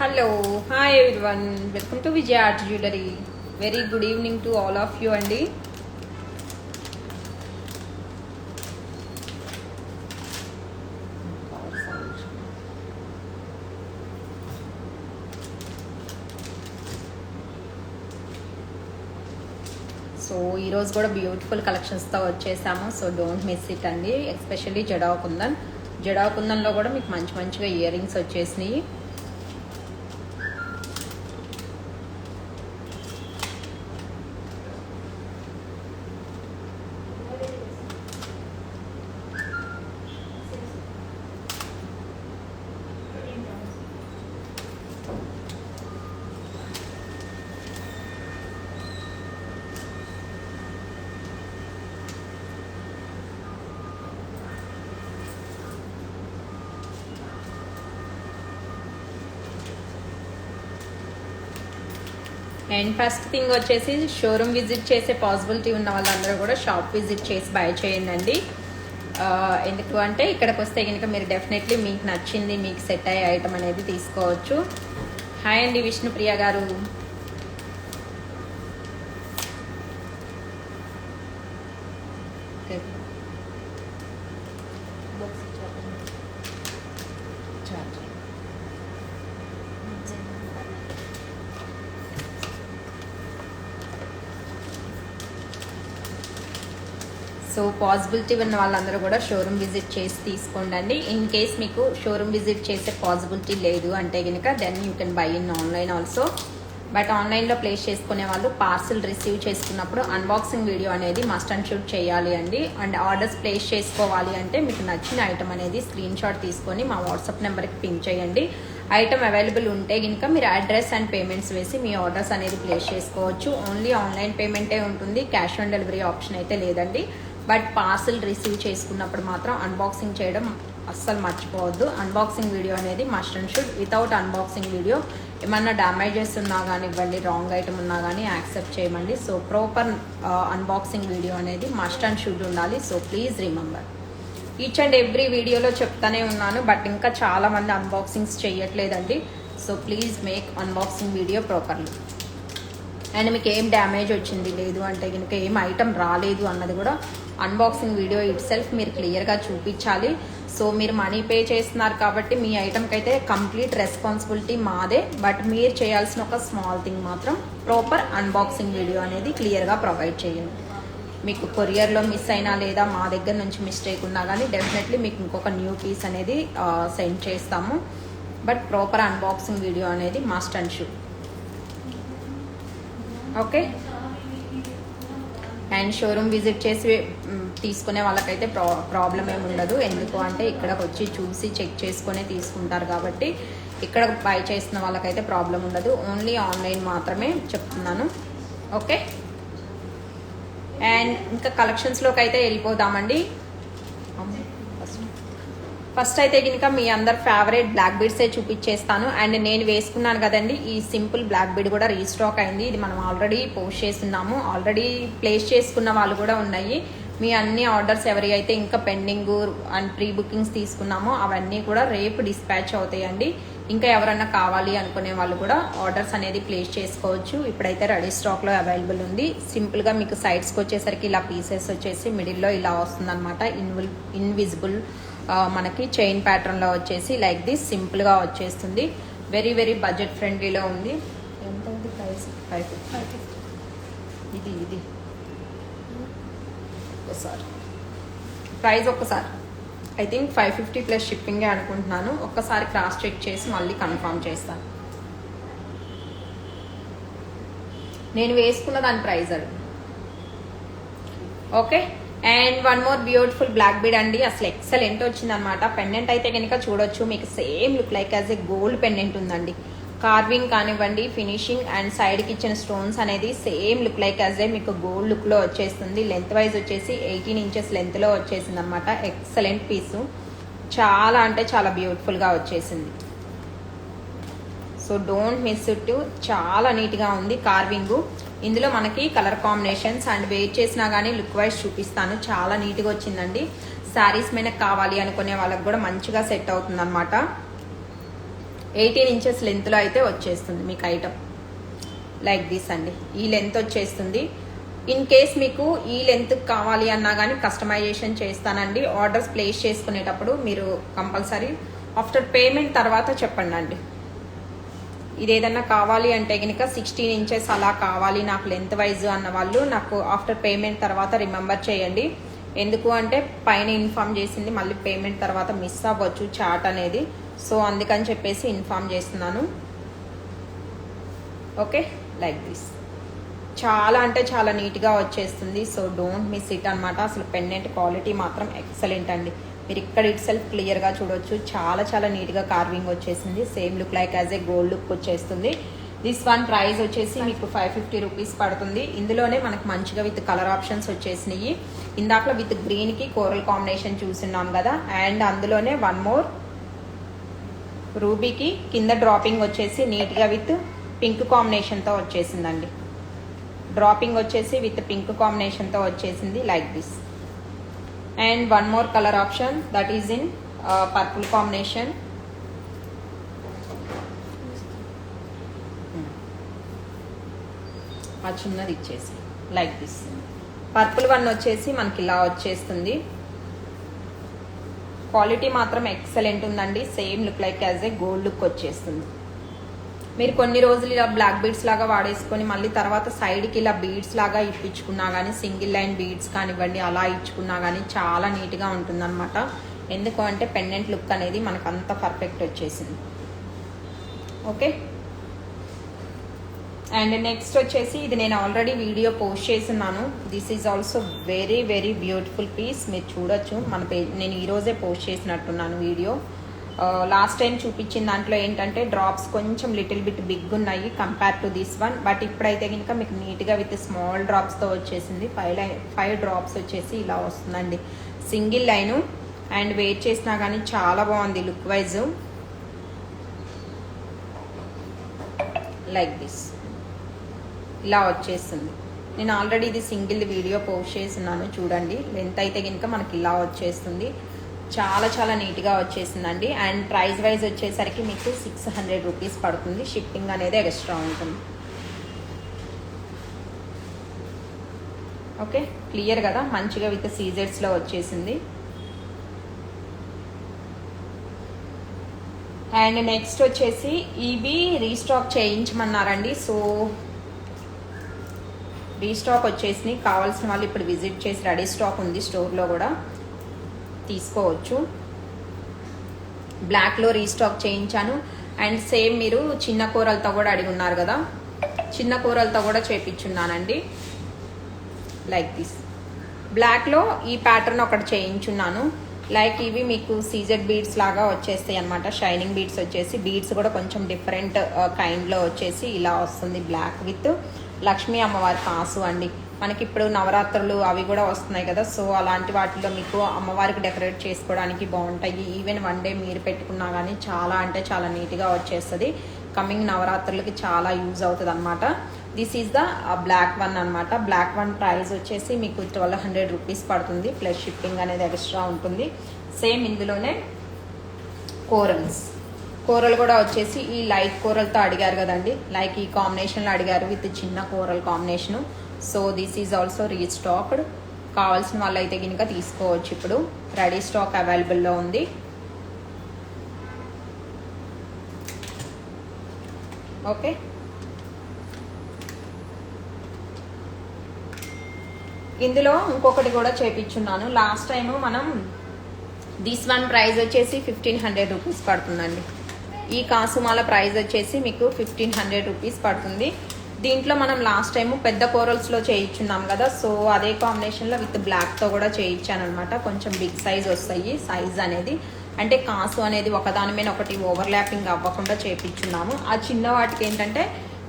Hello, hi everyone. Welcome to Vijay Art Jewelry. Very good evening to all of you, Andy. So ఈరోజు కూడా beautiful కలెక్షన్స్తో వచ్చేసాము. So don't miss it అండి. Especially jadau కుందన్లో కూడా మీకు మంచిగా ear rings వచ్చేసినాయి. And first thing వచ్చేసి showroom visit చేసే పాసిబిలిటీ ఉన్న వాళ్ళందరూ కూడా షాప్ విజిట్ చేసి బై చేయండి. ఎందుకు అంటే ఇక్కడికి వస్తే కనుక మీరు డెఫినెట్లీ మీకు నచ్చింది, మీకు సెట్ అయ్యే ఐటమ్ అనేది తీసుకోవచ్చు. హాయ్ అండి విష్ణుప్రియ గారు. సో పాసిబిలిటీ ఉన్న వాళ్ళందరూ కూడా షోరూమ్ విజిట్ చేసి తీసుకోండి. ఇన్ కేస్ మీకు షోరూమ్ విజిట్ చేసే పాసిబిలిటీ లేదు అంటే కనుక then you can buy in online also. But ఆన్లైన్లో ప్లేస్ చేసుకునే వాళ్ళు పార్సిల్ రిసీవ్ చేసుకున్నప్పుడు అన్బాక్సింగ్ వీడియో అనేది మస్ట్ అండ్ షూట్ చేయాలి అండి. అండ్ ఆర్డర్స్ ప్లేస్ చేసుకోవాలి అంటే మీకు నచ్చిన ఐటమ్ అనేది స్క్రీన్ షాట్ తీసుకొని మా వాట్సాప్ నెంబర్కి పింక్ చేయండి. ఐటమ్ అవైలబుల్ ఉంటే కనుక మీరు అడ్రస్ అండ్ పేమెంట్స్ వేసి మీ ఆర్డర్స్ అనేది ప్లేస్ చేసుకోవచ్చు. ఓన్లీ ఆన్లైన్ పేమెంటే ఉంటుంది, క్యాష్ ఆన్ డెలివరీ ఆప్షన్ అయితే లేదండి. బట్ పార్సిల్ రిసీవ్ చేసుకున్నప్పుడు మాత్రం అన్బాక్సింగ్ చేయడం అస్సలు మర్చిపోవద్దు. అన్బాక్సింగ్ వీడియో అనేది must and should. Without unboxing video ఏమన్నా డ్యామేజెస్ ఉన్నా కానివ్వండి, రాంగ్ ఐటమ్ ఉన్నా కానీ యాక్సెప్ట్ చేయమండి. సో ప్రాపర్ అన్బాక్సింగ్ వీడియో అనేది మస్ట్ అండ్ షుడ్ ఉండాలి. So please remember, each and every వీడియోలో చెప్తానే ఉన్నాను, బట్ ఇంకా చాలామంది అన్బాక్సింగ్స్ చేయట్లేదండి. So please make unboxing video properly. And మీకు ఏం డ్యామేజ్ వచ్చింది లేదు అంటే కనుక ఏం ఐటమ్ రాలేదు అన్నది కూడా అన్బాక్సింగ్ వీడియో ఇట్ సెల్ఫ్ మీరు క్లియర్గా చూపించాలి. సో మీరు మనీ పే చేస్తున్నారు కాబట్టి మీ ఐటమ్కి అయితే కంప్లీట్ రెస్పాన్సిబిలిటీ మాదే. బట్ మీరు చేయాల్సిన ఒక స్మాల్ థింగ్ మాత్రం ప్రాపర్ అన్బాక్సింగ్ వీడియో అనేది క్లియర్గా ప్రొవైడ్ చేయండి. మీకు కొరియర్లో మిస్ అయినా లేదా మా దగ్గర నుంచి మిస్టేక్ ఉన్నా కానీ డెఫినెట్లీ మీకు ఇంకొక న్యూ పీస్ అనేది సెండ్ చేస్తాము. బట్ ప్రాపర్ అన్బాక్సింగ్ వీడియో అనేది must and should. Okay. And showroom visit చేసి తీసుకునే వాళ్ళకైతే ప్రాబ్లం ఏమి ఉండదు. ఎందుకు అంటే ఇక్కడికి వచ్చి చూసి చెక్ చేసుకునే తీసుకుంటారు కాబట్టి ఇక్కడ బై చేసిన వాళ్ళకైతే ప్రాబ్లం ఉండదు. ఓన్లీ ఆన్లైన్ మాత్రమే చెప్తున్నాను. ఓకే. అండ్ ఇంకా కలెక్షన్స్లోకి అయితే వెళ్ళిపోదామండి. ఫస్ట్ అయితే కనుక మీ అందరు ఫేవరెట్ బ్లాక్ బీడ్సే చూపించేస్తాను. అండ్ నేను వేసుకున్నాను కదండి, ఈ సింపుల్ బ్లాక్ బీడ్ కూడా రీస్టాక్ అయింది. ఇది మనం ఆల్రెడీ పోస్ట్ చేస్తున్నాము, ఆల్రెడీ ప్లేస్ చేసుకున్న వాళ్ళు కూడా ఉన్నాయి. మీ అన్ని ఆర్డర్స్ ఎవరి అయితే ఇంకా పెండింగ్ అండ్ ప్రీ బుకింగ్స్ తీసుకున్నామో అవన్నీ కూడా రేపు డిస్పాచ్ అవుతాయండి. ఇంకా ఎవరన్నా కావాలి అనుకునే వాళ్ళు కూడా ఆర్డర్స్ అనేది ప్లేస్ చేసుకోవచ్చు. ఇప్పుడైతే రెడీ స్టాక్లో అవైలబుల్ ఉంది. సింపుల్గా మీకు సైడ్స్కి వచ్చేసరికి ఇలా పీసెస్ వచ్చేసి మిడిల్లో ఇలా వస్తుందన్నమాట. ఇన్విజిబుల్ మనకి చైన్ ప్యాటర్న్లో వచ్చేసి లైక్ దిస్ సింపుల్గా వచ్చేస్తుంది. వెరీ వెరీ బడ్జెట్ ఫ్రెండ్లీలో ఉంది. ఎంత ఉంది ప్రైస్? 550. ఇది ఒకసారి ప్రైస్ ఒక్కసారి ఐ థింక్ 550 ప్లస్ షిప్పింగే అనుకుంటున్నాను. ఒక్కసారి క్రాస్ చెక్ చేసి మళ్ళీ కన్ఫర్మ్ చేస్తాను. నేను వేసుకున్న దాని ప్రైస్ అది. Okay. And one more beautiful black bead అండి. అసలు ఎక్సలెంట్ వచ్చింది అనమాట. పెండెంట్ అయితే కనుక చూడొచ్చు, మీకు same look like as a gold pendant ఉందండి. కార్వింగ్ కానివ్వండి, ఫినిషింగ్ అండ్ సైడ్కి ఇచ్చిన స్టోన్స్ అనేది same look like as a మీకు గోల్డ్ లుక్లో వచ్చేస్తుంది. లెంత్ వైజ్ వచ్చేసి 18 ఇంచెస్ లెంత్లో వచ్చేసింది అనమాట. ఎక్సలెంట్ పీసు, చాలా అంటే చాలా బ్యూటిఫుల్గా వచ్చేసింది. So don't miss it. చాలా నీట్గా ఉంది కార్వింగ్. ఇందులో మనకి కలర్ కాంబినేషన్స్ అండ్ వెయిట్ చేసినా కానీ లుక్ వైజ్ చూపిస్తాను. చాలా నీట్గా వచ్చిందండి. శారీస్ మీద కావాలి అనుకునే వాళ్ళకి కూడా మంచిగా సెట్ అవుతుంది అనమాట. 18 ఇంచెస్ లెంత్లో అయితే వచ్చేస్తుంది మీకు ఐటమ్. లైక్ దిస్ అండి, ఈ లెంత్ వచ్చేస్తుంది. ఇన్ కేస్ మీకు ఈ లెంత్ కావాలి అన్నా కానీ కస్టమైజేషన్ చేస్తానండి. ఆర్డర్స్ ప్లేస్ చేసుకునేటప్పుడు మీరు కంపల్సరీ ఆఫ్టర్ పేమెంట్ తర్వాత చెప్పండి అండి. ఇది ఏదన్నా కావాలి అంటే కనుక 16 ఇంచెస్ అలా కావాలి నాకు లెంత్ వైజ్ అన్న వాళ్ళు నాకు ఆఫ్టర్ పేమెంట్ తర్వాత రిమెంబర్ చేయండి. ఎందుకు అంటే పైన ఇన్ఫామ్ చేసింది మళ్ళీ పేమెంట్ తర్వాత మిస్ అవ్వచ్చు చార్ట్ అనేది. సో అందుకని చెప్పేసి ఇన్ఫామ్ చేస్తున్నాను. ఓకే, లైక్ దిస్ చాలా అంటే చాలా నీట్గా వచ్చేస్తుంది. సో డోంట్ మిస్ ఇట్ అనమాట. అసలు పెండెంట్ క్వాలిటీ మాత్రం ఎక్సలెంట్ అండి. మీరు ఇక్కడ ఇట్ సెల్ఫ్ క్లియర్గా చూడొచ్చు. చాలా చాలా నీట్గా కార్వింగ్ వచ్చేసింది. Same look like as a gold look వచ్చేస్తుంది. దిస్ వన్ ప్రైస్ వచ్చేసి మీకు 550 రూపీస్ పడుతుంది. ఇందులోనే మనకు మంచిగా విత్ కలర్ ఆప్షన్స్ వచ్చేసినాయి. ఇందాక విత్ గ్రీన్కి కోరల్ కాంబినేషన్ చూస్తున్నాం కదా, అండ్ అందులోనే వన్ మోర్ రూబీకి కింద డ్రాపింగ్ వచ్చేసి నీట్గా విత్ పింక్ కాంబినేషన్తో వచ్చేసిందండి. డ్రాపింగ్ వచ్చేసి విత్ పింక్ కాంబినేషన్తో వచ్చేసింది like this. And one more colour option that is in purple combination. ఆ చిన్నది ఇచ్చేసి లైక్ దిస్. పర్పుల్ వన్ వచ్చేసి మనకి ఇలా వచ్చేస్తుంది. క్వాలిటీ మాత్రం ఎక్సలెంట్ ఉందండి. Same look like as a gold look వచ్చేస్తుంది. మీరు కొన్ని రోజులు ఇలా బ్లాక్ బీడ్స్ లాగా వాడేసుకొని మళ్ళీ తర్వాత సైడ్కి ఇలా బీడ్స్ లాగా ఇప్పించుకున్నా కానీ, సింగిల్ లైన్ బీడ్స్ కానివ్వండి అలా ఇచ్చుకున్నా కానీ చాలా నీట్గా ఉంటుందన్నమాట. ఎందుకు అంటే పెండెంట్ లుక్ అనేది మనకు అంత పర్ఫెక్ట్ వచ్చేసింది. ఓకే, అండ్ నెక్స్ట్ వచ్చేసి ఇది నేను ఆల్రెడీ వీడియో పోస్ట్ చేస్తున్నాను. This is also very very beautiful piece. మీరు చూడొచ్చు మన పేజ్, నేను ఈరోజే పోస్ట్ చేసినట్టున్నాను వీడియో. లాస్ట్ టైం చూపించిన దాంట్లో ఏంటంటే డ్రాప్స్ కొంచెం లిటిల్ బిట్ బిగ్ ఉన్నాయి compare to this one. But ఇప్పుడైతే కనుక మీకు నీట్గా విత్ స్మాల్ డ్రాప్స్తో వచ్చేసింది. 5 డ్రాప్స్ వచ్చేసి ఇలా వస్తుందండి. సింగిల్ లైను అండ్ వెయిట్ చేసినా కానీ చాలా బాగుంది లుక్ వైజ్. లైక్ దిస్ ఇలా వచ్చేస్తుంది. నేను ఆల్రెడీ ఇది సింగిల్ వీడియో పోస్ట్ చేస్తున్నాను చూడండి. లెంత్ అయితే కనుక మనకి ఇలా వచ్చేస్తుంది. చాలా చాలా నీట్గా వచ్చేసిందండి. అండ్ ప్రైస్ వైజ్ వచ్చేసరికి మీకు 600 రూపీస్ పడుతుంది. షిప్పింగ్ అనేది ఎక్స్ట్రా ఉంటుంది. ఓకే, క్లియర్ కదా, మంచిగా విత్ సీజర్స్లో వచ్చేసింది. అండ్ నెక్స్ట్ వచ్చేసి ఇవి రీస్టాక్ చేయించమన్నారండి. సో రీస్టాక్ వచ్చేసి కావాల్సిన వాళ్ళు ఇప్పుడు విజిట్ చేసి రెడీ స్టాక్ ఉంది స్టోర్లో కూడా తీసుకోవచ్చు. బ్లాక్లో రీస్టాక్ చేయించాను. అండ్ సేమ్ మీరు చిన్న కూరలతో కూడా అడిగి ఉన్నారు కదా, చిన్న కూరలతో కూడా చేయించున్నానండి. లైక్ దిస్ బ్లాక్లో ఈ ప్యాటర్న్ ఒకటి చేయించున్నాను. లైక్ ఇవి మీకు సీజెడ్ బీడ్స్ లాగా వచ్చేస్తాయి అనమాట. షైనింగ్ బీడ్స్ వచ్చేసి బీడ్స్ కూడా కొంచెం డిఫరెంట్ కైండ్లో వచ్చేసి ఇలా వస్తుంది. బ్లాక్ విత్ లక్ష్మీ అమ్మవారి కాసు అండి. మనకి ఇప్పుడు నవరాత్రులు అవి కూడా వస్తున్నాయి కదా, సో అలాంటి వాటిలో మీకు అమ్మవారికి డెకరేట్ చేసుకోవడానికి బాగుంటాయి. ఈవెన్ వన్ డే మీరు పెట్టుకున్నా కానీ చాలా అంటే చాలా నీట్గా వచ్చేస్తుంది. కమింగ్ నవరాత్రులకి చాలా యూజ్ అవుతుంది అనమాట. This is the black one అనమాట. బ్లాక్ వన్ ప్రైస్ వచ్చేసి మీకు 1200 రూపీస్ పడుతుంది. ప్లస్ షిప్పింగ్ అనేది ఎక్స్ట్రా ఉంటుంది. సేమ్ ఇందులోనే కూరలు కూడా వచ్చేసి ఈ లైట్ కూరలతో అడిగారు కదండి, లైక్ ఈ కాంబినేషన్లో అడిగారు విత్ చిన్న కూరల combination. So this is also restocked. కావాల్సిన వాళ్ళు అయితే కనుక తీసుకోవచ్చు. ఇప్పుడు రెడీ స్టాక్ అవైలబుల్లో ఉంది. ఓకే, ఇందులో ఇంకొకటి కూడా చేపించున్నాను. లాస్ట్ టైము మనం దిస్ వన్ ప్రైస్ వచ్చేసి 1500 రూపీస్ పడుతుందండి. ఈ కాసుమాల ప్రైస్ వచ్చేసి మీకు 1500 రూపీస్ పడుతుంది. దీంట్లో మనం లాస్ట్ టైము పెద్ద కోరల్స్లో చేయించున్నాం కదా, సో అదే కాంబినేషన్లో విత్ బ్లాక్తో కూడా చేయించాను అనమాట. కొంచెం బిగ్ సైజ్ వస్తాయి. సైజ్ అనేది అంటే కాసు అనేది ఒకదాని మీద ఒకటి ఓవర్లాపింగ్ అవ్వకుండా చేయించున్నాము. ఆ చిన్న వాటికి ఏంటంటే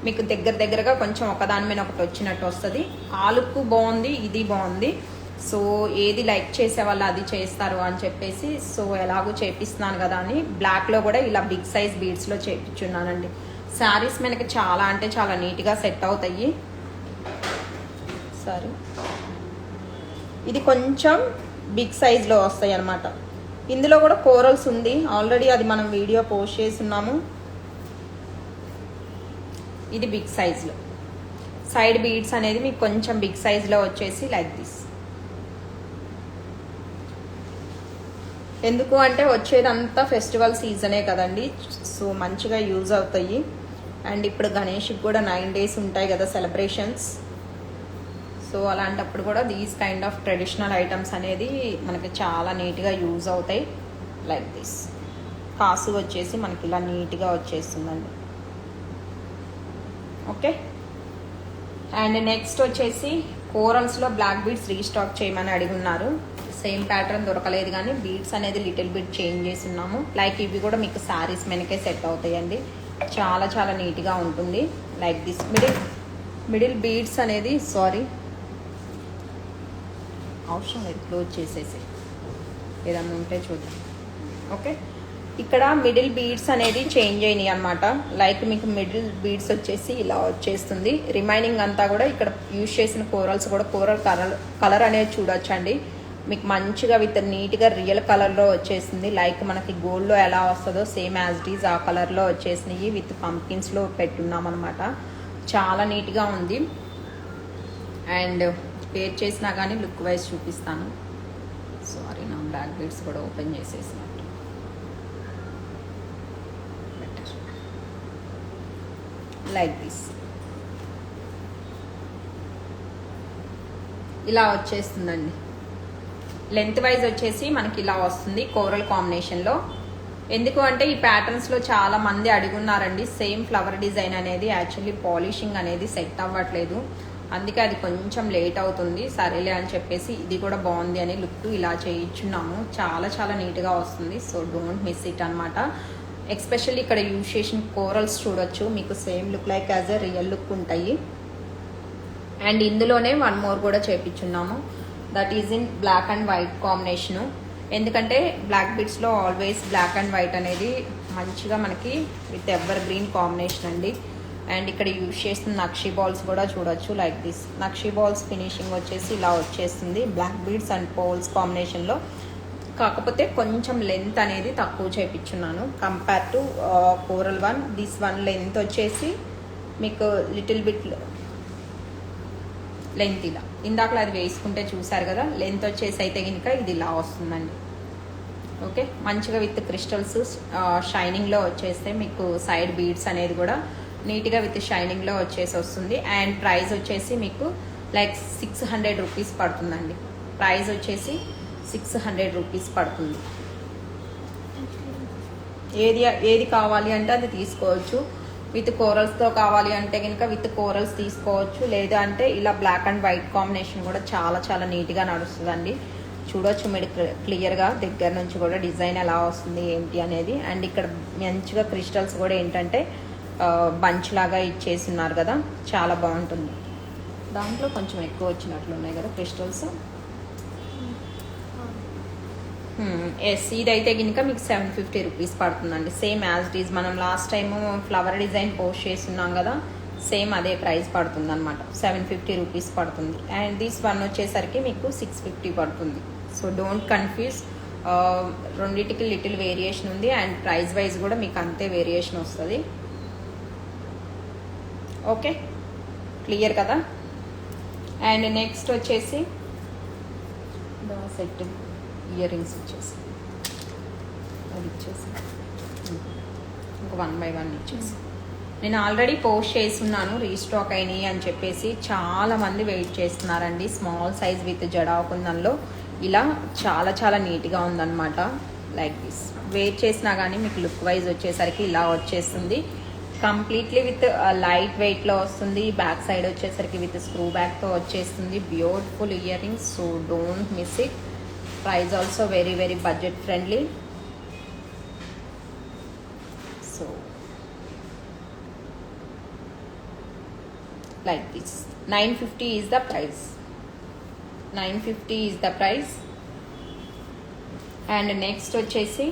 మీకు దగ్గరగా కొంచెం ఒకదాని మీద ఒకటి వచ్చినట్టు వస్తుంది. ఆ లుక్ బాగుంది, ఇది బాగుంది. సో ఏది లైక్ చేసే వాళ్ళు అది చేస్తారు అని చెప్పేసి, సో ఎలాగో చేపిస్తున్నాను కదా అని బ్లాక్లో కూడా ఇలా బిగ్ సైజ్ బీడ్స్లో చేయించున్నానండి. శారీస్ మనకి చాలా అంటే చాలా నీట్గా సెట్ అవుతాయి. సరే, ఇది కొంచెం బిగ్ సైజ్లో వస్తాయి అన్నమాట. ఇందులో కూడా కోరల్స్ ఉంది ఆల్రెడీ, అది మనం వీడియో పోస్ట్ చేస్తున్నాము. ఇది బిగ్ సైజ్లో. సైడ్ బీడ్స్ అనేది మీకు కొంచెం బిగ్ సైజ్లో వచ్చేసి లైక్ దిస్. ఎందుకు అంటే వచ్చేదంతా ఫెస్టివల్ సీజనే కదండి, సో మంచిగా యూజ్ అవుతాయి. అండ్ ఇప్పుడు గణేష్కి కూడా 9 days ఉంటాయి కదా సెలబ్రేషన్స్. సో అలాంటప్పుడు కూడా these kind of traditional items అనేది మనకి చాలా నీట్గా యూజ్ అవుతాయి. లైక్ దిస్ కాసు వచ్చేసి మనకి ఇలా నీట్గా వచ్చేస్తుందండి. ఓకే. అండ్ నెక్స్ట్ వచ్చేసి కోరల్స్లో బ్లాక్ బీడ్స్ రీస్టాక్ చేయమని అడిగున్నారు. సేమ్ ప్యాటర్న్ దొరకలేదు కానీ బీడ్స్ అనేది లిటిల్ బిట్ చేంజ్ చేసి ఉన్నాము. లైక్ ఇవి కూడా మీకు శారీస్ వెనకే సెట్ అవుతాయండి. చాలా చాలా నీట్గా ఉంటుంది. లైక్ దిస్ మిడిల్ బీడ్స్ అనేది అవసరం లేదు, క్లోజ్ చేసేసి ఏదన్నా ఉంటే చూద్దాం. ఓకే. ఇక్కడ మిడిల్ బీడ్స్ అనేది చేంజ్ అయినాయి అనమాట. లైక్ మీకు మిడిల్ బీడ్స్ వచ్చేసి ఇలా వచ్చేస్తుంది. రిమైనింగ్ అంతా కూడా ఇక్కడ యూజ్ చేసిన కోరల్స్ కూడా కోరల్ కలర్ అనేది చూడొచ్చండి. మీకు మంచిగా విత్ నీట్గా రియల్ కలర్లో వచ్చేసింది. లైక్ మనకి గోల్డ్లో ఎలా వస్తుందో సేమ్ యాజ్ ఇట్ ఈజ్ ఆ కలర్లో వచ్చేసినాయి. విత్ పంకిన్స్లో పెట్టున్నాం అనమాట. చాలా నీట్గా ఉంది. అండ్ పేర్ చేసినా కానీ లుక్ వైజ్ చూపిస్తాను. సారీ, నా బ్లాక్ బీడ్స్ కూడా ఓపెన్ చేసేసినట్టు. లైక్ దిస్ ఇలా వచ్చేస్తుందండి. లెంత్ వైజ్ వచ్చేసి మనకి ఇలా వస్తుంది కోరల్ కాంబినేషన్లో. ఎందుకు అంటే ఈ ప్యాటర్న్స్లో చాలా మంది అడుగున్నారండి. సేమ్ ఫ్లవర్ డిజైన్ అనేది యాక్చువల్లీ పాలిషింగ్ అనేది సెట్ అవ్వట్లేదు, అందుకే అది కొంచెం లేట్ అవుతుంది. సరేలే అని చెప్పేసి ఇది కూడా బాగుంది అని లుక్ ఇలా చేయించున్నాము. చాలా చాలా నీట్గా వస్తుంది. సో డోంట్ మిస్ ఇట్ అనమాట. ఎస్పెషల్లీ ఇక్కడ యూజ్ చేసిన కోరల్స్ చూడొచ్చు, మీకు same look like as a real look ఉంటాయి. అండ్ ఇందులోనే 1 more కూడా చేయించున్నాము. That is in black and white combination. ఎందుకంటే బ్లాక్ బీడ్స్లో ఆల్వేస్ బ్లాక్ అండ్ వైట్ అనేది మంచిగా మనకి విత్ ఎవర్ గ్రీన్ కాంబినేషన్ అండి. అండ్ ఇక్కడ యూజ్ చేస్తున్న నక్షీ బాల్స్ కూడా చూడొచ్చు. Like this nakshi balls finishing వచ్చేసి ఇలా వచ్చేస్తుంది బ్లాక్ బీడ్స్ అండ్ పోల్స్ కాంబినేషన్లో. కాకపోతే కొంచెం లెంత్ అనేది తక్కువ చేయించున్నాను compare to coral one. This one length వచ్చేసి మీకు లిటిల్ బిట్ లెంత్ ఇలా ఇందాకలో అది వేసుకుంటే చూసారు కదా, లెంత్ వచ్చేసి అయితే కనుక ఇది ఇలా వస్తుందండి. ఓకే. మంచిగా విత్ క్రిస్టల్స్ షైనింగ్లో వచ్చేస్తే మీకు సైడ్ బీడ్స్ అనేది కూడా నీట్గా విత్ షైనింగ్లో వచ్చేసి వస్తుంది. అండ్ ప్రైస్ వచ్చేసి మీకు లైక్ 600 రూపీస్ పడుతుందండి. ప్రైస్ వచ్చేసి 600 రూపీస్ పడుతుంది. ఏది కావాలి అంటే అది తీసుకోవచ్చు. విత్ కోరల్స్తో కావాలి అంటే కనుక విత్ కోరల్స్ తీసుకోవచ్చు. లేదా అంటే ఇలా బ్లాక్ అండ్ వైట్ కాంబినేషన్ కూడా చాలా చాలా నీట్గా నడుస్తుందండి. చూడొచ్చు మీరు క్లియర్గా దగ్గర నుంచి కూడా డిజైన్ ఎలా వస్తుంది ఏంటి అనేది. అండ్ ఇక్కడ మంచిగా క్రిస్టల్స్ కూడా ఏంటంటే బంచ్ లాగా ఇచ్చేసి ఉన్నారు కదా, చాలా బాగుంటుంది. దాంట్లో కొంచెం ఎక్కువ వచ్చినట్లు ఉన్నాయి కదా క్రిస్టల్స్. ఎస్, ఇదైతే కనుక మీకు 750 రూపీస్ పడుతుందండి. సేమ్ యాజ్ ఇట్ ఈజ్ మనం last time flower design post చేస్తున్నాం కదా, సేమ్ అదే ప్రైస్ పడుతుంది అనమాట. 750 రూపీస్ పడుతుంది. అండ్ దిస్ వన్ వచ్చేసరికి మీకు 650 పడుతుంది. సో డోంట్ కన్ఫ్యూజ్, రెండింటికి లిటిల్ వేరియేషన్ ఉంది. అండ్ ప్రైస్ వైజ్ కూడా మీకు అంతే వేరియేషన్ వస్తుంది. ఓకే, క్లియర్ కదా. అండ్ నెక్స్ట్ వచ్చేసి సెట్ ఇయర్ రింగ్స్ వచ్చేసి అది ఇచ్చేసి ఒక 1 by 1 ఇచ్చేసి నేను ఆల్రెడీ పోస్ట్ చేస్తున్నాను రీస్టాక్ అయినాయి అని చెప్పేసి. చాలామంది వెయిట్ చేస్తున్నారండి. స్మాల్ సైజ్ విత్ జడాకుందంలో ఇలా చాలా చాలా నీట్గా ఉందన్నమాట. లైక్ దిస్ వెయిట్ చేసినా కానీ మీకు లుక్ వైజ్ వచ్చేసరికి ఇలా వచ్చేస్తుంది. కంప్లీట్లీ విత్ లైట్ వెయిట్లో వస్తుంది. బ్యాక్ సైడ్ వచ్చేసరికి విత్ స్క్రూ బ్యాక్తో వచ్చేస్తుంది. Beautiful ear rings. So don't miss it. Price also very very budget friendly. So like this 950 is the price. 950 is the price. And next వచ్చేసి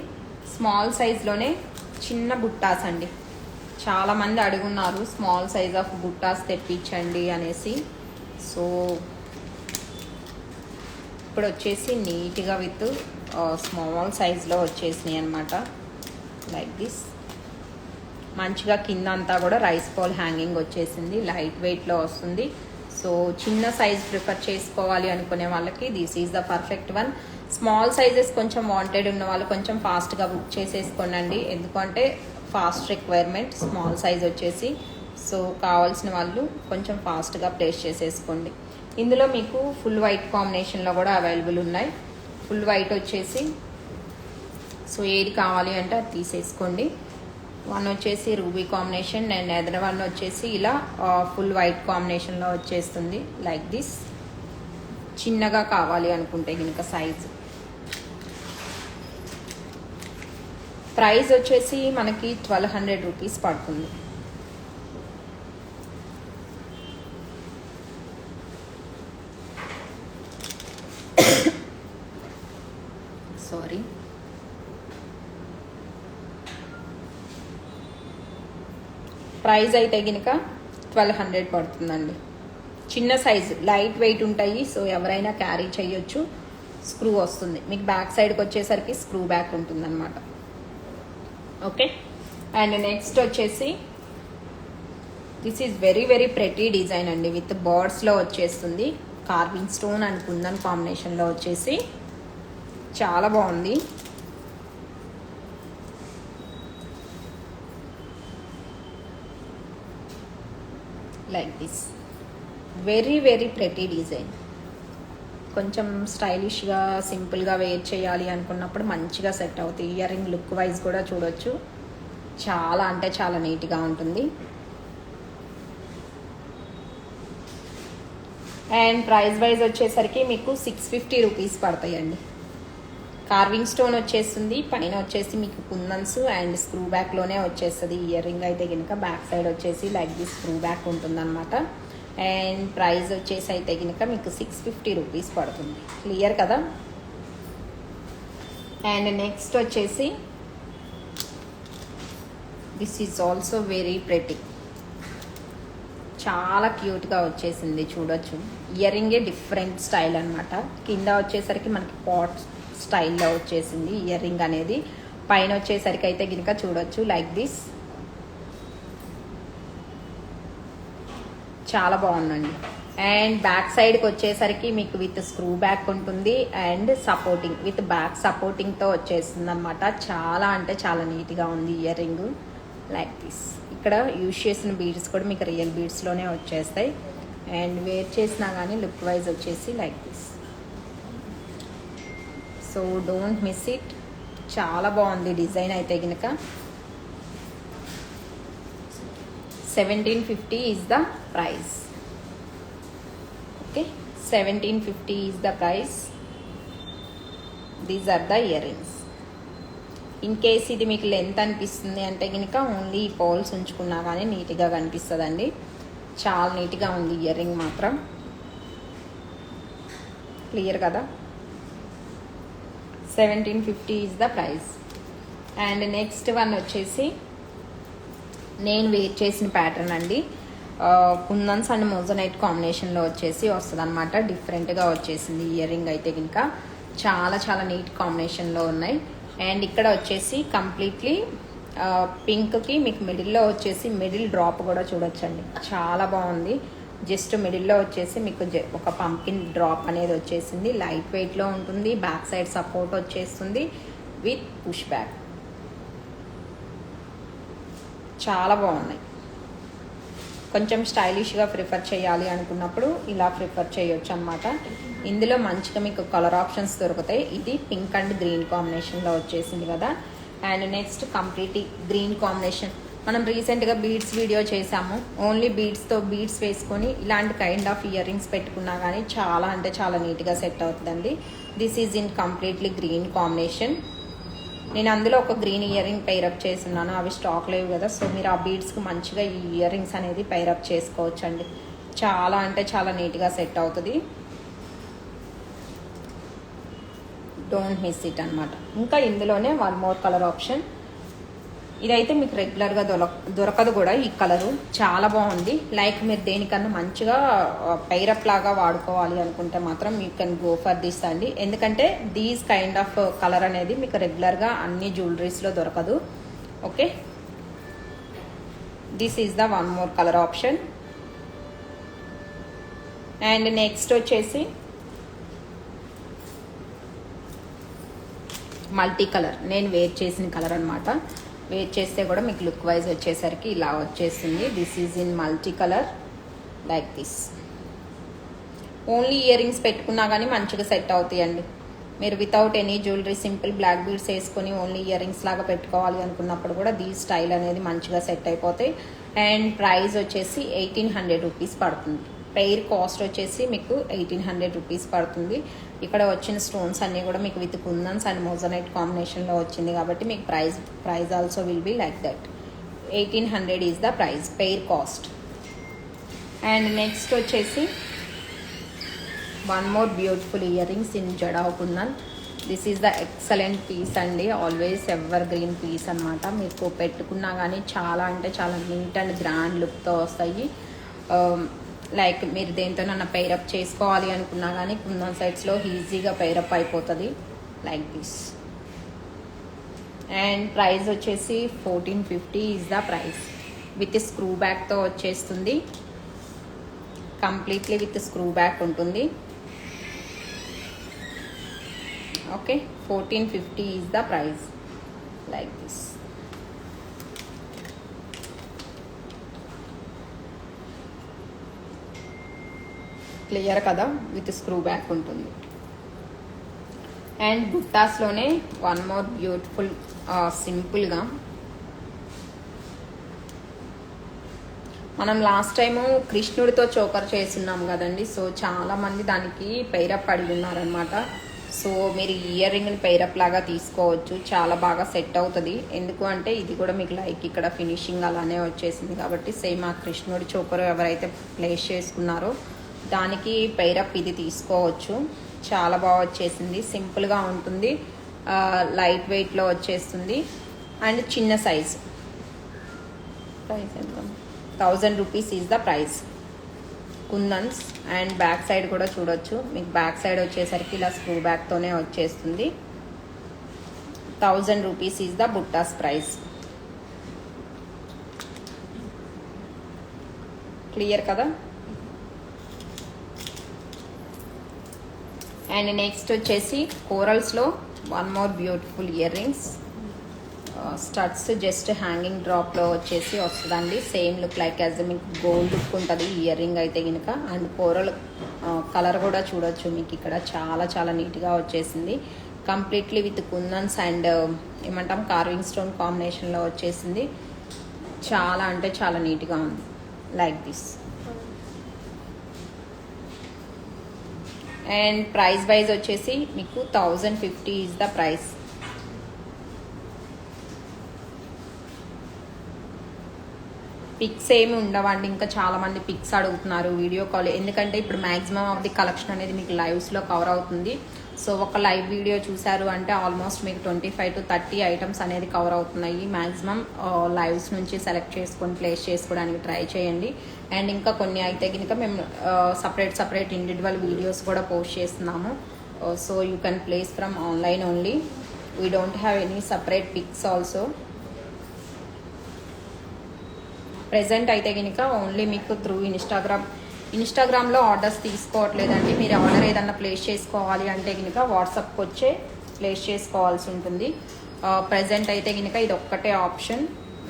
small సైజ్లోనే చిన్న బుట్టాస్ అండి. చాలామంది అడుగున్నారు small size of బుట్టాస్ తెప్పించండి అనేసి. So ఇప్పుడు వచ్చేసి నీట్గా విత్ స్మాల్ సైజ్లో వచ్చేసినాయి అనమాట. లైక్ దిస్ మంచిగా కింద అంతా కూడా రైస్ బాల్ హ్యాంగింగ్ వచ్చేసింది, లైట్ వెయిట్లో వస్తుంది. సో చిన్న సైజ్ ప్రిఫర్ చేసుకోవాలి అనుకునే వాళ్ళకి this is the perfect one. Small sizes కొంచెం వాంటెడ్ ఉన్న వాళ్ళు కొంచెం ఫాస్ట్గా బుక్ చేసేసుకోండి, ఎందుకంటే ఫాస్ట్ రిక్వైర్మెంట్ స్మాల్ సైజ్ వచ్చేసి. సో కావాల్సిన వాళ్ళు కొంచెం ఫాస్ట్గా ప్లేస్ చేసేసుకోండి. ఇందులో మీకు ఫుల్ వైట్ కాంబినేషన్లో కూడా అవైలబుల్ ఉన్నాయి. ఫుల్ వైట్ వచ్చేసి సో ఏది కావాలి అంటే అది తీసేసుకోండి. వన్ వచ్చేసి ruby combination and other one వచ్చేసి ఇలా ఫుల్ వైట్ కాంబినేషన్లో వచ్చేస్తుంది లైక్ దిస్. చిన్నగా కావాలి అనుకుంటే కనుక సైజు. ప్రైస్ వచ్చేసి మనకి 1200 రూపీస్ పడుతుంది. సారీ, ప్రైస్ అయితే కనుక 1200 పడుతుందండి. చిన్న సైజు, లైట్ వెయిట్ ఉంటాయి, సో ఎవరైనా క్యారీ చేయొచ్చు. స్క్రూ వస్తుంది మీకు, బ్యాక్ సైడ్కి వచ్చేసరికి స్క్రూ బ్యాక్ ఉంటుందన్నమాట. ఓకే, అండ్ నెక్స్ట్ వచ్చేసి this is very very pretty design అండి, విత్ బర్డ్స్లో వచ్చేస్తుంది. కార్వింగ్ స్టోన్ అండ్ కుందన్ కాంబినేషన్లో వచ్చేసి చాలా బాగుంది. Like this, very very pretty design. కొంచెం స్టైలిష్గా సింపుల్గా వేర్ చేయాలి అనుకున్నప్పుడు మంచిగా సెట్ అవుతాయి. ఇయర్ రింగ్ లుక్ వైజ్ కూడా చూడొచ్చు, చాలా అంటే చాలా నీట్గా ఉంటుంది. అండ్ ప్రైస్ వైజ్ వచ్చేసరికి మీకు 650 రూపీస్ పడతాయండి. కార్వింగ్ స్టోన్ వచ్చేస్తుంది, పైన వచ్చేసి మీకు కుందన్స్ అండ్ స్క్రూ బ్యాక్లోనే వచ్చేస్తుంది. ఇయర్ రింగ్ అయితే కనుక బ్యాక్ సైడ్ వచ్చేసి లైక్ దిస్ స్క్రూ బ్యాక్ ఉంటుందన్నమాట. అండ్ ప్రైస్ వచ్చేసి అయితే కనుక మీకు 650 రూపీస్ పడుతుంది. క్లియర్ కదా. అండ్ నెక్స్ట్ వచ్చేసి this is also very pretty, చాలా క్యూట్గా వచ్చేసింది చూడొచ్చు. ఇయర్ రింగే డిఫరెంట్ స్టైల్ అనమాట. కింద వచ్చేసరికి మనకి పాట్ స్టైల్లో వచ్చేసింది ఇయర్ రింగ్ అనేది. పైన వచ్చేసరికి అయితే కనుక చూడొచ్చు లైక్ దిస్, చాలా బాగుందండి. అండ్ బ్యాక్ సైడ్కి వచ్చేసరికి మీకు విత్ స్క్రూ బ్యాక్ ఉంటుంది అండ్ సపోర్టింగ్, విత్ బ్యాక్ సపోర్టింగ్తో వచ్చేస్తుంది అనమాట. చాలా అంటే చాలా నీట్గా ఉంది ఇయర్ రింగ్ లైక్ దిస్. ఇక్కడ యూజ్ చేసిన బీడ్స్ కూడా మీకు రియల్ బీడ్స్లోనే వచ్చేస్తాయి. అండ్ వేర్ చేసినా కానీ లుక్ వైజ్ వచ్చేసి like this. So don't miss it, చాలా బాగుంది డిజైన్ అయితే కనుక. 1750 is the price. Okay, 1750 is the price. These are the earrings. In case ఇది మీకు లెంత్ అనిపిస్తుంది అంటే కనుక ఓన్లీ ఈ పోల్స్ ఉంచుకున్నా కానీ నీట్గా కనిపిస్తుందండి. చాలా నీట్గా ఉంది ఇయర్ రింగ్ మాత్రం. క్లియర్ కదా. 1750 is the price. And next one వచ్చేసి నేను వేర్ చేసిన ప్యాటర్న్ అండి. కుందన్స్ అండ్ మోజనైట్ కాంబినేషన్లో వచ్చేసి వస్తుంది అనమాట. డిఫరెంట్గా వచ్చేసింది ఇయర్ రింగ్ అయితే కనుక. చాలా చాలా నీట్ కాంబినేషన్లో ఉన్నాయి. అండ్ ఇక్కడ వచ్చేసి కంప్లీట్లీ పింక్కి మీకు మిడిల్లో వచ్చేసి మిడిల్ డ్రాప్ కూడా చూడొచ్చండి, చాలా బాగుంది. జస్ట్ మిడిల్లో వచ్చేసి మీకు ఒక పంకిన్ డ్రాప్ అనేది వచ్చేసింది. లైట్ వెయిట్లో ఉంటుంది, బ్యాక్ సైడ్ సపోర్ట్ వచ్చేస్తుంది విత్ పుష్ బ్యాక్. చాలా బాగున్నాయి. కొంచెం స్టైలిష్గా ప్రిఫర్ చేయాలి అనుకున్నప్పుడు ఇలా ప్రిఫర్ చేయొచ్చు అనమాట. ఇందులో మంచిగా మీకు కలర్ ఆప్షన్స్ దొరుకుతాయి. ఇది పింక్ అండ్ గ్రీన్ కాంబినేషన్లో వచ్చేసింది కదా. And next complete green combination. మనం రీసెంట్గా బీడ్స్ వీడియో చేసాము. ఓన్లీ బీడ్స్తో బీడ్స్ వేసుకొని ఇలాంటి కైండ్ ఆఫ్ ఇయర్ రింగ్స్ పెట్టుకున్నా కానీ చాలా అంటే చాలా నీట్గా సెట్ అవుతుందండి. This is in completely green combination. నేను అందులో ఒక గ్రీన్ ఇయర్ రింగ్ పైరప్ చేస్తున్నాను, అవి స్టాక్ లేవు కదా. సో మీరు ఆ బీడ్స్కి మంచిగా ఈ ఇయర్ రింగ్స్ అనేది పైరప్ చేసుకోవచ్చు అండి. చాలా అంటే చాలా నీట్గా సెట్ అవుతుంది. డోంట్ మిస్ ఇట్ అనమాట. ఇంకా ఇందులోనే వన్ మోర్ కలర్ ఆప్షన్. ఇదైతే మీకు రెగ్యులర్గా దొరకదు కూడా ఈ కలరు. చాలా బాగుంది. లైక్ మీరు దేనికన్నా మంచిగా పైరప్ లాగా వాడుకోవాలి అనుకుంటే మాత్రం you can go for this అండి. ఎందుకంటే దీస్ కైండ్ ఆఫ్ కలర్ అనేది మీకు రెగ్యులర్గా అన్ని జ్యువెలరీస్లో దొరకదు. Okay, this is the one more colour option. And next వచ్చేసి మల్టీ కలర్, నేను వేర్ చేసిన కలర్ అనమాట. వేర్ చేస్తే కూడా మీకు లుక్ వైజ్ వచ్చేసరికి ఇలా వచ్చేస్తుంది. This is in multi colour like this. Only earrings పెట్టుకున్నా కానీ మంచిగా సెట్ అవుతాయండి. మీరు without any jewellery simple black beads వేసుకొని ఓన్లీ ఇయర్ రింగ్స్ లాగా పెట్టుకోవాలి అనుకున్నప్పుడు కూడా దీ స్టైల్ అనేది మంచిగా సెట్ అయిపోతాయి. అండ్ ప్రైస్ వచ్చేసి 1800 రూపీస్ పడుతుంది. పెయిర్ కాస్ట్ వచ్చేసి మీకు 1800 రూపీస్ పడుతుంది. ఇక్కడ వచ్చిన స్టోన్స్ అన్నీ కూడా మీకు విత్ కుందన్స్ అండ్ మోజనైట్ కాంబినేషన్లో వచ్చింది కాబట్టి మీకు price also will be like that. 1800 is the price pair cost. And next వచ్చేసి one more beautiful earrings in jadau kundan. This is the excellent piece అండి. ఆల్వేస్ ఎవర్ గ్రీన్ పీస్ అనమాట. మీకు పెట్టుకున్నా కానీ చాలా అంటే చాలా నీట్ అండ్ గ్రాండ్ లుక్తో వస్తాయి. లైక్ మీరు దేంతోనన్నా పెయిరప్ చేసుకోవాలి అనుకున్నా కానీ కుందన్ సైడ్స్లో ఈజీగా పెయిరప్ అయిపోతుంది లైక్ దిస్. అండ్ ప్రైస్ వచ్చేసి 1450 is the price. With screw బ్యాక్తో వచ్చేస్తుంది. కంప్లీట్లీ విత్ స్క్రూ బ్యాక్ ఉంటుంది. Okay, 1450 is the price like this. Clear కదా, విత్ స్క్రూ బ్యాక్ ఉంటుంది. అండ్ బుట్టాస్లోనే వన్ మోర్ బ్యూటిఫుల్ సింపుల్గా మనం లాస్ట్ టైము కృష్ణుడితో చోకర్ చేస్తున్నాం కదండి. సో చాలామంది దానికి పెయిరప్ అడిగి ఉన్నారనమాట. సో మీరు ఇయర్ రింగ్ని పెయిరప్ లాగా తీసుకోవచ్చు, చాలా బాగా సెట్ అవుతుంది. ఎందుకు అంటే ఇది కూడా మీకు లైక్ ఇక్కడ ఫినిషింగ్ అలానే వచ్చేసింది కాబట్టి సేమ్ ఆ కృష్ణుడి చోకర్ ఎవరైతే ప్లేస్ చేసుకున్నారో దానికి పెయిరప్ ఇది తీసుకోవచ్చు. చాలా బాగా వచ్చేసింది, సింపుల్గా ఉంటుంది, లైట్ వెయిట్లో వచ్చేస్తుంది అండ్ చిన్న సైజ్. ప్రైస్ ఎంత? 1000 rupees is the price. Kundans and back side కూడా చూడొచ్చు. మీకు బ్యాక్ సైడ్ వచ్చేసరికి ఇలా స్క్రూ బ్యాక్తోనే వచ్చేస్తుంది. 1000 rupees is the buttas price. Clear కదా. అండ్ నెక్స్ట్ వచ్చేసి కోరల్స్లో one more beautiful earrings. Studs just hanging డ్రాప్లో వచ్చేసి వస్తుందండి. సేమ్ లుక్ లైక్ యాజ్ మీకు గోల్డ్ లుక్ ఉంటుంది ఇయర్ రింగ్ అయితే కనుక. అండ్ కోరల్ కలర్ కూడా చూడొచ్చు మీకు ఇక్కడ చాలా చాలా నీట్గా వచ్చేసింది. కంప్లీట్లీ విత్ కుందన్స్ అండ్ ఏమంటాం కార్వింగ్ స్టోన్ కాంబినేషన్లో వచ్చేసింది. చాలా అంటే చాలా నీట్గా ఉంది like this. And price wise వచ్చేసి మీకు 1050 ఈజ్ ద ప్రైస్. పిక్స్ ఏమి ఉండవండి. ఇంకా చాలామంది పిక్స్ అడుగుతున్నారు వీడియో కాల్, ఎందుకంటే ఇప్పుడు మ్యాక్సిమం ఆఫ్ ది కలెక్షన్ అనేది మీకు లైవ్స్లో కవర్ అవుతుంది. సో ఒక లైవ్ వీడియో చూసారు అంటే ఆల్మోస్ట్ మీకు 25 to 30 ఐటమ్స్ అనేది కవర్ అవుతున్నాయి. మ్యాక్సిమం లైవ్స్ నుంచి సెలెక్ట్ చేసుకొని ప్లేస్ చేసుకోవడానికి ట్రై చేయండి. అండ్ ఇంకా కొన్ని అయితే కనుక మేము సపరేట్ ఇండివిజువల్ వీడియోస్ కూడా పోస్ట్ చేస్తున్నాము. So you can place from online only. We don't have any separate pics also. Present అయితే కనుక ఓన్లీ మీకు త్రూ ఇన్స్టాగ్రామ్లో ఆర్డర్స్ తీసుకోవట్లేదండి. మీరు ఆర్డర్ ఏదన్నా ప్లేస్ చేసుకోవాలి అంటే కనుక వాట్సాప్కి వచ్చే ప్లేస్ చేసుకోవాల్సి ఉంటుంది. ప్రెజెంట్ అయితే కనుక ఇది ఒక్కటే ఆప్షన్.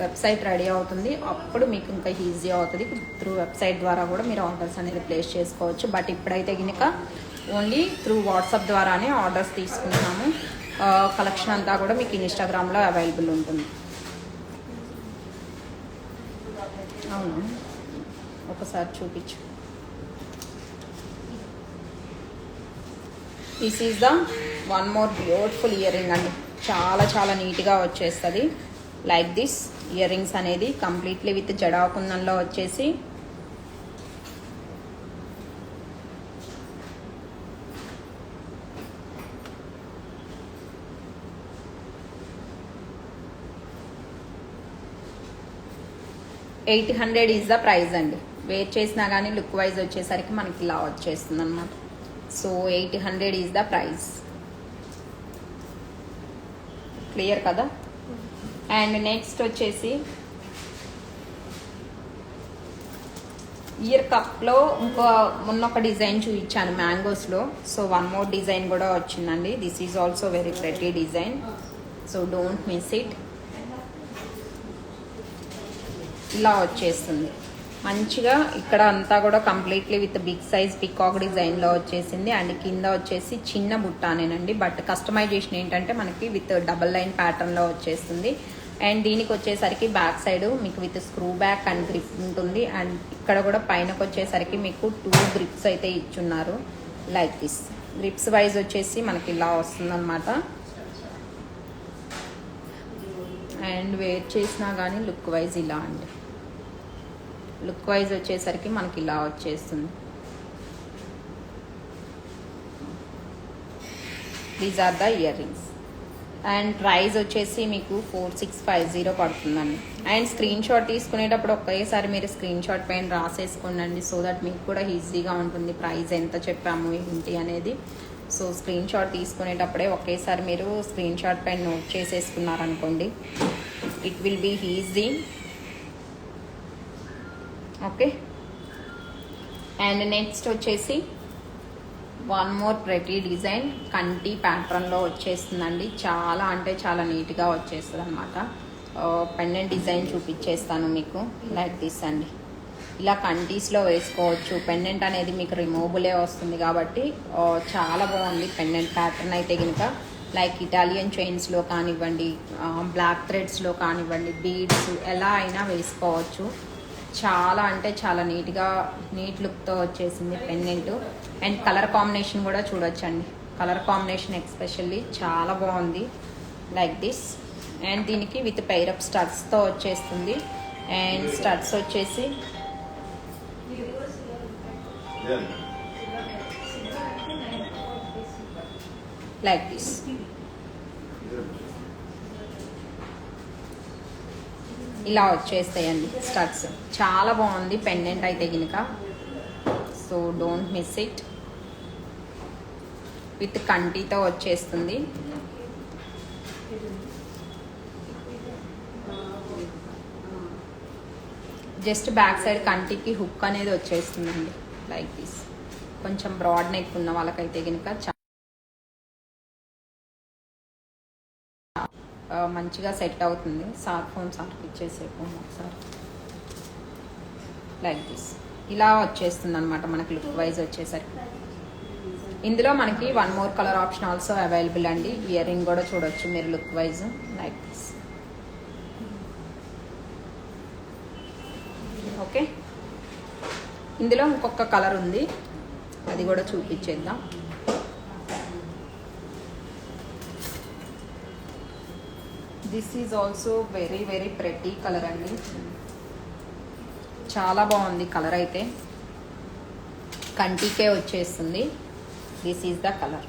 వెబ్సైట్ రెడీ అవుతుంది, అప్పుడు మీకు ఇంకా ఈజీ అవుతుంది. త్రూ వెబ్సైట్ ద్వారా కూడా మీరు ఆర్డర్స్ అనేది ప్లేస్ చేసుకోవచ్చు. బట్ ఇప్పుడైతే కనుక ఓన్లీ త్రూ వాట్సాప్ ద్వారానే ఆర్డర్స్ తీసుకుంటున్నాము. కలెక్షన్ అంతా కూడా మీకు ఇన్స్టాగ్రామ్లో అవైలబుల్ ఉంటుంది. అవును, ఒకసారి చూపించు. This is the one more beautiful ear ring అండి. చాలా చాలా నీట్గా వచ్చేస్తుంది లైక్ దిస్. ఇయర్ రింగ్స్ అనేది కంప్లీట్లీ విత్ జడా కుందన్లో వచ్చేసి $800 ఈజ్ ద ప్రైస్ అండి. వేర్ చేసినా కానీ లుక్ వైజ్ వచ్చేసరికి మనకి ఇలా వచ్చేస్తుంది అనమాట. So 800 is the price. Clear కదా. అండ్ నెక్స్ట్ వచ్చేసి ఇయర్ కప్లో మొన్న ఒక డిజైన్ చూపించాను మ్యాంగోస్లో. సో 1 మోర్ డిజైన్ కూడా వచ్చిందండి. This is also very pretty design, so don't miss it. ఇలా వచ్చేస్తుంది మంచిగా. ఇక్కడ అంతా కూడా completely with big size peacock డిజైన్లో వచ్చేసింది. అండ్ కింద వచ్చేసి చిన్న బుట్టానేనండి, బట్ కస్టమైజేషన్ ఏంటంటే మనకి విత్ డబల్ లైన్ ప్యాటర్న్లో వచ్చేస్తుంది. అండ్ దీనికి వచ్చేసరికి బ్యాక్ సైడ్ మీకు with screw back and grip ఉంటుంది. అండ్ ఇక్కడ కూడా పైనకి వచ్చేసరికి మీకు 2 గ్రిప్స్ అయితే ఇచ్చున్నారు లైక్ దిస్. గ్రిప్స్ వైజ్ వచ్చేసి మనకి ఇలా వస్తుందన్నమాట. అండ్ వేర్ చేసినా కానీ లుక్ వైజ్ ఇలా అండి. లుక్ వైజ్ వచ్చేసరికి మనకి ఇలా వచ్చేస్తుంది. These are the earrings. And price వచ్చేసి మీకు 4650 పడుతుందండి. అండ్ స్క్రీన్ షాట్ తీసుకునేటప్పుడు ఒకేసారి మీరు స్క్రీన్ షాట్ పైన రాసేసుకోండి, సో దట్ మీకు కూడా ఈజీగా ఉంటుంది ప్రైస్ ఎంత చెప్పాము ఏంటి అనేది. సో స్క్రీన్ షాట్ తీసుకునేటప్పుడే ఒకేసారి మీరు స్క్రీన్ షాట్ పైన నోట్ చేసేసుకున్నారనుకోండి, it will be easy. Okay. And next వచ్చేసి 1 మోర్ ప్రెటీ డిజైన్ కంటి ప్యాటర్న్లో వచ్చేస్తుందండి. చాలా అంటే చాలా నీట్గా వచ్చేస్తుంది అనమాట. పెండెంట్ డిజైన్ చూపించేస్తాను మీకు లైక్ దిస్ అండి. ఇలా కంటీస్లో వేసుకోవచ్చు. పెండెంట్ అనేది మీకు రిమూవబులే వస్తుంది కాబట్టి చాలా బాగుంది పెండెంట్ ప్యాటర్న్ అయితే కనుక. లైక్ ఇటాలియన్ చైన్స్లో కానివ్వండి, బ్లాక్ థ్రెడ్స్లో కానివ్వండి, బీడ్స్ ఎలా అయినా వేసుకోవచ్చు. చాలా అంటే చాలా నీట్ లుక్తో వచ్చేసింది పెండెంట్. అండ్ కలర్ కాంబినేషన్ కూడా చూడొచ్చండి. కలర్ కాంబినేషన్ ఎక్స్పెషల్లీ చాలా బాగుంది లైక్ దిస్. అండ్ దీనికి విత్ పెయిర్ అప్ స్టడ్స్తో వచ్చేస్తుంది. అండ్ స్టడ్స్ వచ్చేసి లైక్ దిస్. ఇలా వచ్చేస్తాయండి స్టడ్స్. చాలా బాగుంది పెండెంట్ అయితే కనుక, so don't miss it. With కంటితో వచ్చేస్తుంది. జస్ట్ బ్యాక్ సైడ్ కంటికి హుక్ అనేది వచ్చేస్తుందండి లైక్ దిస్. కొంచెం బ్రాడ్ నెక్ ఉన్న వాళ్ళకైతే కనుక మంచిగా సెట్ అవుతుంది. ఫోన్ సార్కి ఇచ్చేసేపు ఒకసారి లైక్ దిస్. ఇలా వచ్చేస్తుంది అనమాట మనకి లుక్ వైజ్ వచ్చేసరికి. ఇందులో మనకి 1 more colour option also available అండి. ఇయర్ రింగ్ కూడా చూడొచ్చు మీరు look wise like this. Okay. ఇందులో ఇంకొక కలర్ ఉంది, అది కూడా చూపించేద్దాం. This is also very very pretty colour అండి. చాలా బాగుంది కలర్ అయితే. కంటికే వచ్చేస్తుంది. This is the colour.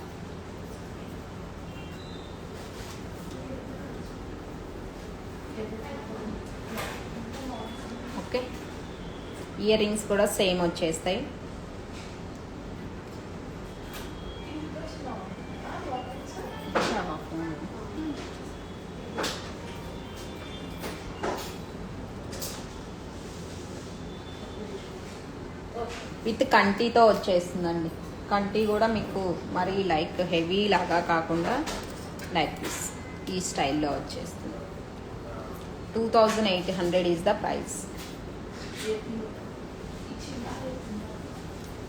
Okay. Earrings కూడా సేమ్ వచ్చేస్తాయి. విత్ కంటితో వచ్చేస్తుందండి. కంటి కూడా మీకు మరి లైక్ హెవీ లాగా కాకుండా లైక్ దిస్ ఈ స్టైల్లో వచ్చేస్తుంది. 2800 is the price.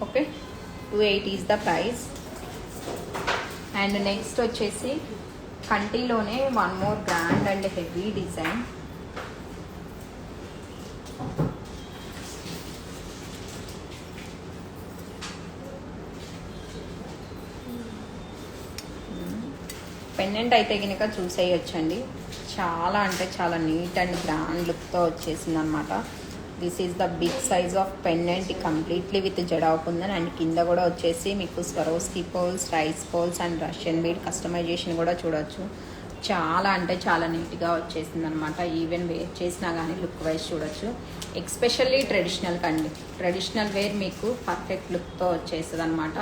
Okay, 280 is the price. And next వచ్చేసి కంటిలోనే 1 more grand and heavy design. Pendant అయితే కనుక చూసేయొచ్చండి. చాలా అంటే చాలా నీట్ అండ్ గ్రాండ్ లుక్తో వచ్చేసింది అనమాట. This is the big size of pendant completely with jadau kundan. And కింద కూడా వచ్చేసి మీకు Swarovski pearls, rice pearls and Russian bead customization కూడా చూడొచ్చు. చాలా అంటే చాలా నీట్గా వచ్చేసింది అనమాట. ఈవెన్ వేర్ చేసినా కానీ లుక్ వైజ్ చూడొచ్చు. ఎక్స్పెషల్లీ ట్రెడిషనల్ కండి, ట్రెడిషనల్ వేర్ మీకు పర్ఫెక్ట్ లుక్తో వచ్చేస్తుంది అనమాట.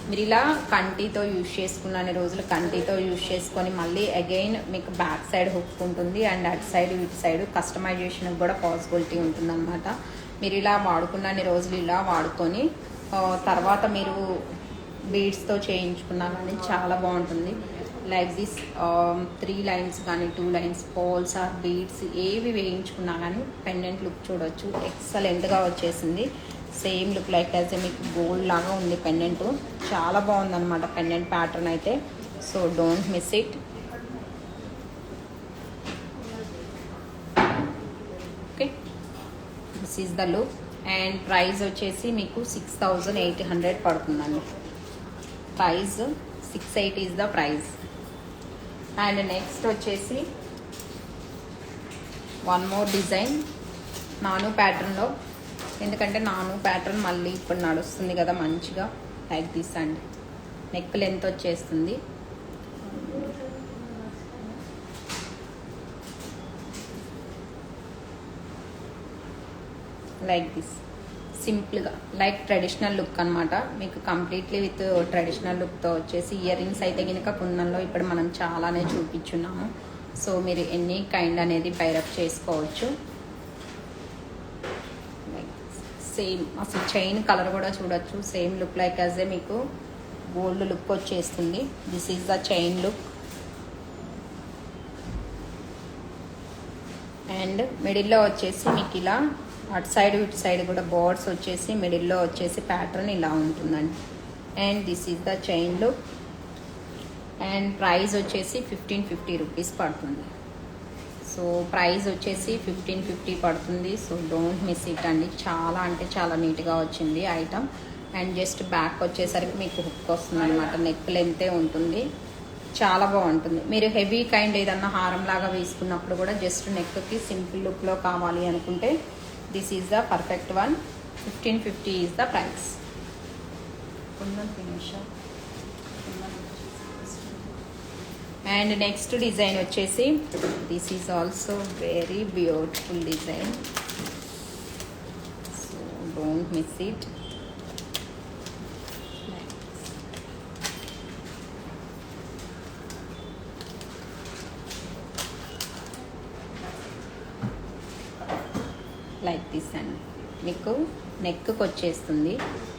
మీరు ఇలా కంటితో యూజ్ చేసుకున్న రోజులు కంటితో యూజ్ చేసుకొని మళ్ళీ అగైన్ మీకు బ్యాక్ సైడ్ హుక్ ఉంటుంది. అండ్ అటు సైడ్ ఇటు సైడ్ కస్టమైజేషన్ కూడా పాసిబిలిటీ ఉంటుంది అనమాట. మీరు ఇలా వాడుకున్నన్ని రోజులు ఇలా వాడుకొని తర్వాత మీరు బీడ్స్తో చేయించుకున్నా కానీ చాలా బాగుంటుంది. లైక్ దిస్ 3 లైన్స్ కానీ 2 లైన్స్ పోల్స్ ఆర్ బీడ్స్ ఏవి వేయించుకున్నా కానీ పెండెంట్ లుక్ చూడొచ్చు, ఎక్సలెంట్గా వచ్చేసింది. సేమ్ లుక్ లైక్ యాజ్ మీకు గోల్డ్ లాగా ఉంది పెండెంట్. చాలా బాగుందన్నమాట పెండెంట్ ప్యాటర్న్ అయితే. So don't miss it. Okay, this is the look. And price వచ్చేసి మీకు 6800 పడుతుందండి. Price 68 is the price. And next వచ్చేసి వన్ మోర్ డిజైన్ నాను ప్యాటర్న్లో. ఎందుకంటే నాను ప్యాటర్న్ మళ్ళీ ఇప్పుడు నడుస్తుంది కదా మంచిగా. లైక్ దిస్ అండి, నెక్ లెంత్ వచ్చేస్తుంది. లైక్ దిస్ సింపుల్గా లైక్ ట్రెడిషనల్ లుక్ అనమాట. మీకు కంప్లీట్లీ విత్ ట్రెడిషనల్ లుక్తో వచ్చేసి ఇయర్ రింగ్స్ అయితే కనుక కుందన్లో ఇప్పుడు మనం చాలానే చూపించున్నాము. సో మీరు ఎనీ కైండ్ అనేది పైరప్ చేసుకోవచ్చు. లైక్ సేమ్ అసలు చైన్ కలర్ కూడా చూడొచ్చు. Same look like as a మీకు గోల్డ్ లుక్ వచ్చేస్తుంది. This is the chain look. And మిడిల్లో వచ్చేసి మీకు ఇలా అటు సైడ్ ఇటు సైడ్ కూడా బోర్డ్స్ వచ్చేసి మిడిల్లో వచ్చేసి ప్యాటర్న్ ఇలా ఉంటుందండి. And this is the chain look. And price వచ్చేసి 1550 రూపీస్ పడుతుంది. సో ప్రైస్ వచ్చేసి 1550 పడుతుంది. సో డోంట్ మిస్ ఇట్ అండి. చాలా అంటే చాలా నీట్గా వచ్చింది ఐటమ్. అండ్ జస్ట్ బ్యాక్ వచ్చేసరికి మీకు హుక్ వస్తుంది అనమాట. నెక్ లెంతే ఉంటుంది, చాలా బాగుంటుంది. మీరు హెవీ కైండ్ ఏదన్నా హారం లాగా వేసుకున్నప్పుడు కూడా జస్ట్ నెక్కి సింపుల్ లుక్లో కావాలి అనుకుంటే this is the perfect one. 1550 is the price. And next design వచ్చేసి this is also very beautiful design. So don't miss it. Like this అండి, మీకు నెక్కి వచ్చేస్తుంది.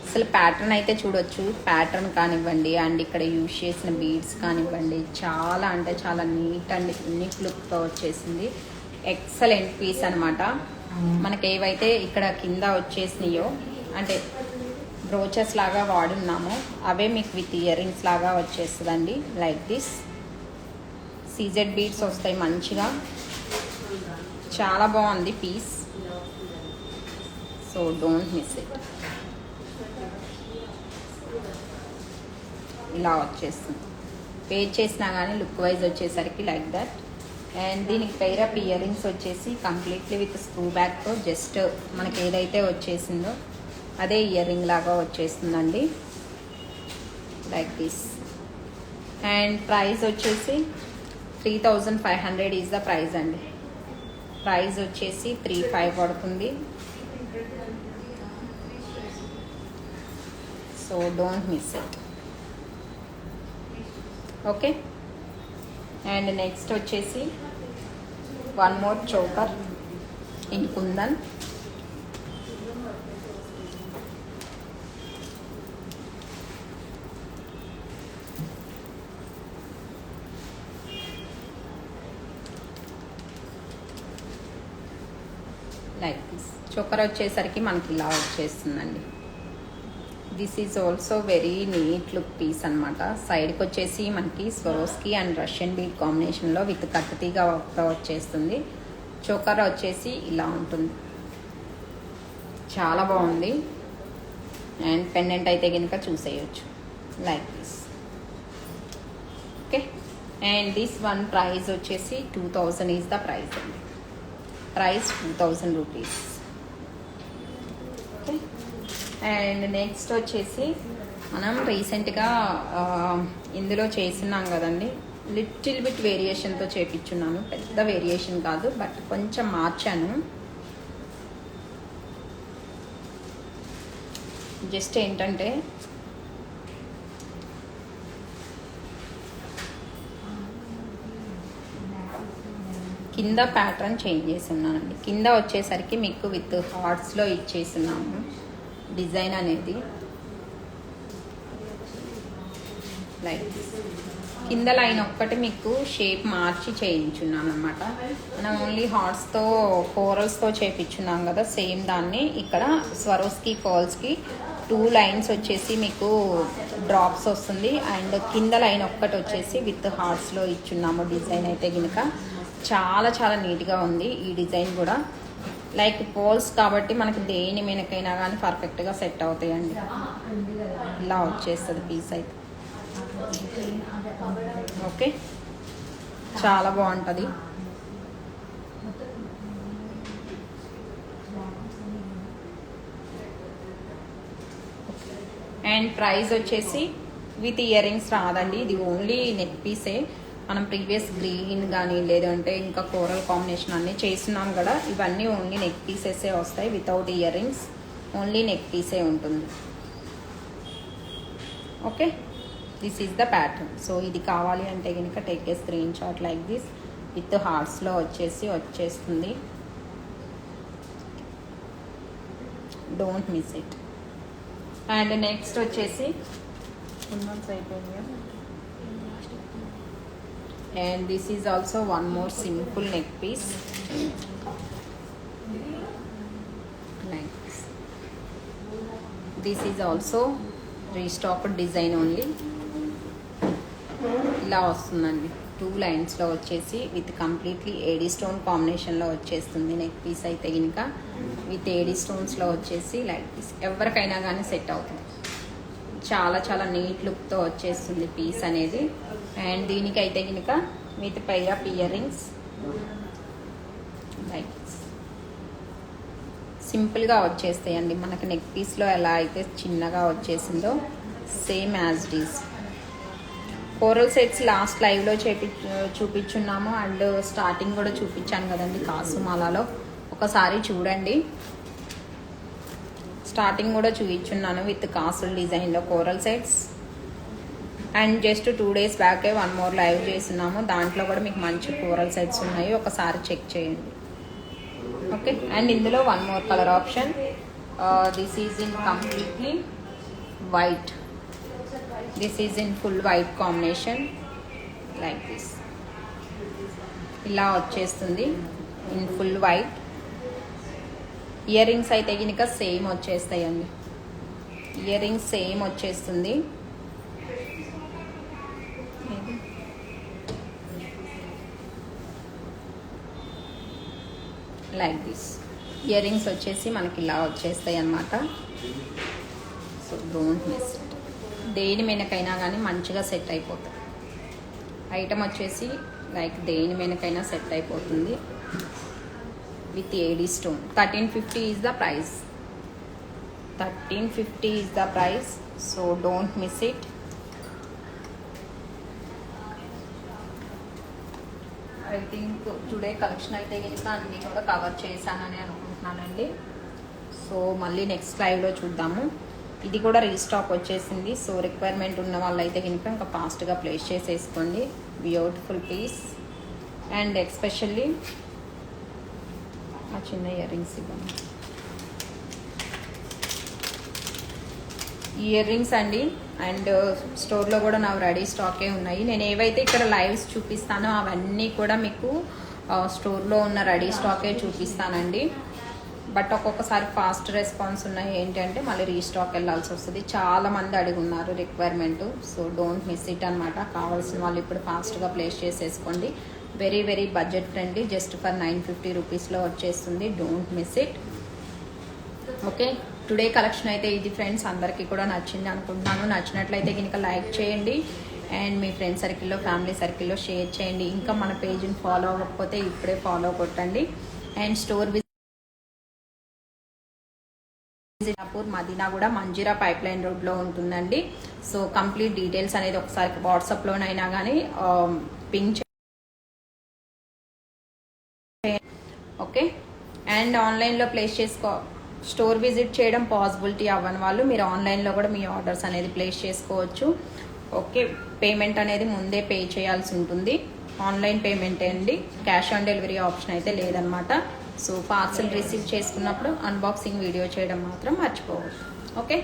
అసలు ప్యాటర్న్ అయితే చూడొచ్చు. ప్యాటర్న్ కానివ్వండి అండ్ ఇక్కడ యూజ్ చేసిన బీడ్స్ కానివ్వండి చాలా అంటే చాలా నీట్ అండ్ యూనిక్ లుక్తో వచ్చేసింది. ఎక్సలెంట్ పీస్ అనమాట. మనకి ఏవైతే ఇక్కడ కింద వచ్చేసినాయో అంటే బ్రోచెస్ లాగా వాడున్నామో అవే మీకు విత్ ఇయర్ రింగ్స్ లాగా వచ్చేస్తుందండి. లైక్ దిస్ సీజెడ్ బీడ్స్ వస్తాయి మంచిగా. చాలా బాగుంది piece. So don't miss it. ఇలా వచ్చేస్తుంది. పే చేసినా కానీ లుక్ వైజ్ వచ్చేసరికి లైక్ దట్. అండ్ దీనికి పైరప్ ఇయర్ రింగ్స్ వచ్చేసి కంప్లీట్లీ విత్ స్క్రూ బ్యాక్తో జస్ట్ మనకి ఏదైతే వచ్చేసిందో అదే ఇయర్ రింగ్ లాగా వచ్చేస్తుందండి. Like this. అండ్ ప్రైస్ వచ్చేసి 3500 ఈజ్ ద ప్రైస్ అండి. ప్రైస్ వచ్చేసి 35 పడుతుంది. So don't miss it. Okay, and next వచ్చేసి one more choker in kundan. Like this choker వచ్చేసరికి మనకి ఇలా వచ్చేస్తుందండి. This is also very neat look piece అనమాట. సైడ్కి వచ్చేసి మనకి స్వరోస్కి అండ్ రష్యన్ బీడ్ కాంబినేషన్లో విత్ కట్టుతీగా వచ్చేస్తుంది. చోకర్ వచ్చేసి ఇలా ఉంటుంది, చాలా బాగుంది. అండ్ పెండెంట్ అయితే కనుక చూసేయచ్చు like this. Okay, and this one price వచ్చేసి 2000 ఈజ్ ద ప్రైస్ అండి. Price 2000 rupees. Okay, and next వచ్చేసి మనం రీసెంట్గా ఇందులో చేస్తున్నాం కదండి, లిటిల్ బిట్ వేరియేషన్తో చేపించున్నాను. పెద్ద వేరియేషన్ కాదు, బట్ కొంచెం మార్చాను. జస్ట్ ఏంటంటే కింద ప్యాటర్న్ చేంజ్ చేసి ఉన్నానండి. కింద వచ్చేసరికి మీకు విత్ హార్ట్స్లో ఇచ్చేస్తున్నాము డిజైన్ అనేది. లైక్ కింద లైన్ ఒక్కటి మీకు షేప్ మార్చి చేయించున్నాను అనమాట. మనం ఓన్లీ హార్ట్స్తో కోరల్స్తో చేయించున్నాం కదా, సేమ్ దాన్ని ఇక్కడ స్వరోస్కి పర్ల్స్కి 2 లైన్స్ వచ్చేసి మీకు డ్రాప్స్ వస్తుంది. అండ్ కింద లైన్ ఒక్కటి వచ్చేసి విత్ హార్ట్స్లో ఇచ్చున్నాము. డిజైన్ అయితే కనుక చాలా చాలా నీట్గా ఉంది ఈ డిజైన్ కూడా. లైక్ పోల్స్ కాబట్టి మనకి దేని మీదకైనా కానీ పర్ఫెక్ట్గా సెట్ అవుతాయండి. ఇలా వచ్చేస్తుంది పీస్ అయితే. ఓకే, చాలా బాగుంటుంది. అండ్ ప్రైస్ వచ్చేసి విత్ ఇయర్ రింగ్స్ రాదండి, ఇది ఓన్లీ నెక్ పీసే. మనం ప్రీవియస్ గ్రీన్ కానీ లేదంటే ఇంకా కోరల్ కాంబినేషన్ అన్నీ చేస్తున్నాం కదా, ఇవన్నీ ఓన్లీ నెక్ పీసెసే వస్తాయి without earrings. Only neck పీసే ఉంటుంది. Okay, this is the pattern. So ఇది కావాలి అంటే కనుక take a screenshot like this. With హార్ట్స్లో వచ్చేస్తుంది. Don't miss it. And next వచ్చేసి and this is also one more simple neck piece like this. This is also restocked design only. ఇలా వస్తుందండి, 2 లైన్స్లో వచ్చేసి విత్ కంప్లీట్లీ ఏడీ స్టోన్ కాంబినేషన్లో వచ్చేస్తుంది neck piece అయితే కనుక. విత్ ఏడీ స్టోన్స్లో వచ్చేసి లైక్ పీస్ ఎవరికైనా కానీ సెట్ అవుతుంది. చాలా చాలా నీట్ లుక్తో వచ్చేస్తుంది పీస్ అనేది. అండ్ దీనికైతే కనుక with pair of earrings like సింపుల్గా వచ్చేస్తాయండి. మనకి నెక్ పీస్లో ఎలా అయితే చిన్నగా వచ్చేసిందో same as it is. Coral sets last లైవ్లో చూపించున్నాము. అండ్ స్టార్టింగ్ కూడా చూపించాను కదండి కాసుమాలలో, ఒకసారి చూడండి. స్టార్టింగ్ కూడా చూపించున్నాను విత్ కాసుల డిజైన్లో coral sets. And just 2 days బ్యాకే 1 more live చేస్తున్నాము, దాంట్లో కూడా మీకు మంచి కోరల్ సెట్స్ ఉన్నాయి, ఒకసారి చెక్ చేయండి. ఓకే, అండ్ ఇందులో 1 more colour option. This is in completely white. This is in full white combination like this. ఇలా వచ్చేస్తుంది in full white. Ear rings అయితే కనుక సేమ్ వచ్చేస్తాయండి. ఇయర్ రింగ్స్ సేమ్ వచ్చేస్తుంది. Like this. ఇయర్ రింగ్స్ వచ్చేసి మనకి ఇలా వచ్చేస్తాయి అన్నమాట. So don't miss it. దేని మీదకైనా కానీ మంచిగా సెట్ అయిపోతుంది. ఐటమ్ వచ్చేసి లైక్ దేని మీదకైనా సెట్ అయిపోతుంది with AD stone. 1350 is the price. 1350 is the price. So don't miss it. I think today collection అయితే కనుక అన్నీ కూడా కవర్ చేశానని అనుకుంటున్నానండి. సో మళ్ళీ నెక్స్ట్ లైవ్లో చూద్దాము. ఇది కూడా రీస్టాక్ వచ్చేసింది. సో రిక్వైర్మెంట్ ఉన్న వాళ్ళైతే కనుక ఇంకా ఫాస్ట్గా ప్లేస్ చేసేసుకోండి. Beautiful piece. అండ్ ఎస్పెషల్లీ ఆ చిన్న ఇయర్ రింగ్స్ ఇవ్వండి. ఇయర్ రింగ్స్ అండి. అండ్ స్టోర్లో కూడా నా రెడీ స్టాకే ఉన్నాయి. నేను ఏవైతే ఇక్కడ లైవ్స్ చూపిస్తానో అవన్నీ కూడా మీకు స్టోర్లో ఉన్న రెడీ స్టాకే చూపిస్తానండి. బట్ ఒక్కొక్కసారి ఫాస్ట్ రెస్పాన్స్ ఉన్నాయి ఏంటంటే మళ్ళీ రీస్టాక్ వెళ్ళాల్సి వస్తుంది. చాలామంది అడుగున్నారు requirement. So don't miss it అనమాట. కావాల్సిన వాళ్ళు ఇప్పుడు ఫాస్ట్గా ప్లేస్ చేసేసుకోండి. Very very budget friendly. Just for 950 రూపీస్లో వచ్చేస్తుంది. Don't miss it. Okay, today collection అయితే ఇది ఫ్రెండ్స్. అందరికీ కూడా నచ్చింది అనుకుంటున్నాను. నచ్చినట్లయితే కనుక లైక్ చేయండి. అండ్ మీ ఫ్రెండ్ సర్కిల్లో ఫ్యామిలీ సర్కిల్లో షేర్ చేయండి. ఇంకా మన పేజ్ని ఫాలో అవ్వకపోతే ఇప్పుడే ఫాలో కొట్టండి. అండ్ స్టోర్ మదీనా కూడా మంజీరా పైప్ లైన్ రోడ్లో ఉంటుందండి. సో కంప్లీట్ డీటెయిల్స్ అనేది ఒకసారి వాట్సాప్లోనైనా కానీ పింక్ చేయండి. ఓకే, అండ్ ఆన్లైన్లో ప్లేస్ స్టోర్ విజిట్ చేయడం పాసిబిలిటీ అవ్వని వాళ్ళు మీరు ఆన్లైన్లో కూడా మీ ఆర్డర్స్ అనేది ప్లేస్ చేసుకోవచ్చు. ఓకే, పేమెంట్ అనేది ముందే పే చేయాల్సి ఉంటుంది. ఆన్లైన్ పేమెంటే అండి, క్యాష్ ఆన్ డెలివరీ ఆప్షన్ అయితే లేదనమాట. సో పార్సల్ రిసీవ్ చేసుకున్నప్పుడు అన్బాక్సింగ్ వీడియో చేయడం మాత్రం మర్చిపోవద్దు. Okay,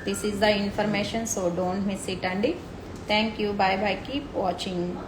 this is the information, so don't miss it అండి. Thank you, bye bye, keep watching.